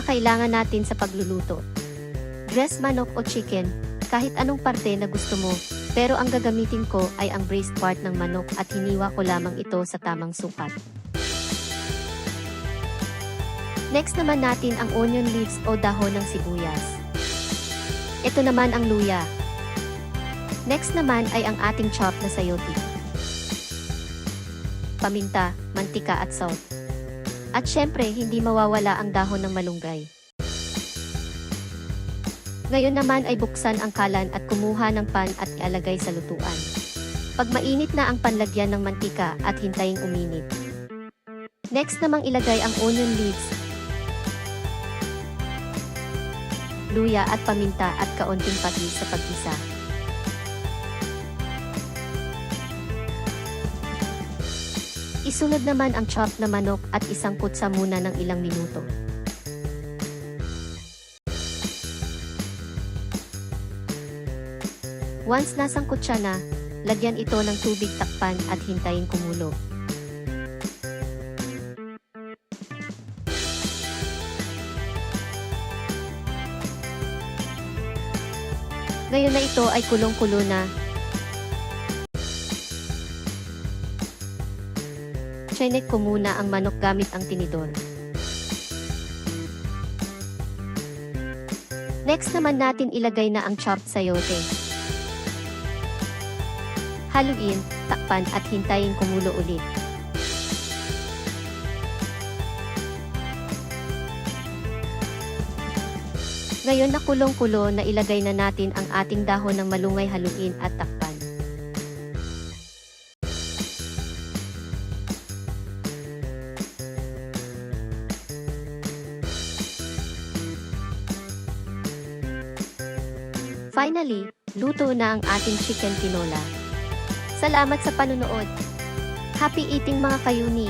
kailangan natin sa pagluluto. Breast manok o chicken, kahit anong parte na gusto mo, pero ang gagamitin ko ay ang breast part ng manok at hiniwa ko lamang ito sa tamang sukat. Next naman natin ang onion leaves o dahon ng sibuyas. Ito naman ang luya. Next naman ay ang ating chop na sayote, paminta, mantika at salt. At syempre, hindi mawawala ang dahon ng malunggay. Ngayon naman ay buksan ang kalan at kumuha ng pan at ialagay sa lutuan. Pag mainit na ang panlagyan ng mantika at hintayin uminit. Next namang ilagay ang onion leaves, luya at paminta at kaunting patis sa paggisa. Isunod naman ang chop na manok at isangkot sa muna ng ilang minuto. Once nasangkot siya na, lagyan ito ng tubig, takpan at hintayin kumulo. Ngayon na ito ay kulong-kulo na. Chinek ko muna ang manok gamit ang tinidor. Next naman natin ilagay na ang chopped sayote. Haluin, takpan at hintayin kumulo ulit. Ngayon na kulong-kulo na ilagay na natin ang ating dahon ng malunggay, haluin at takpan. Finally, luto na ang ating chicken tinola. Salamat sa panunood. Happy eating mga kayuni!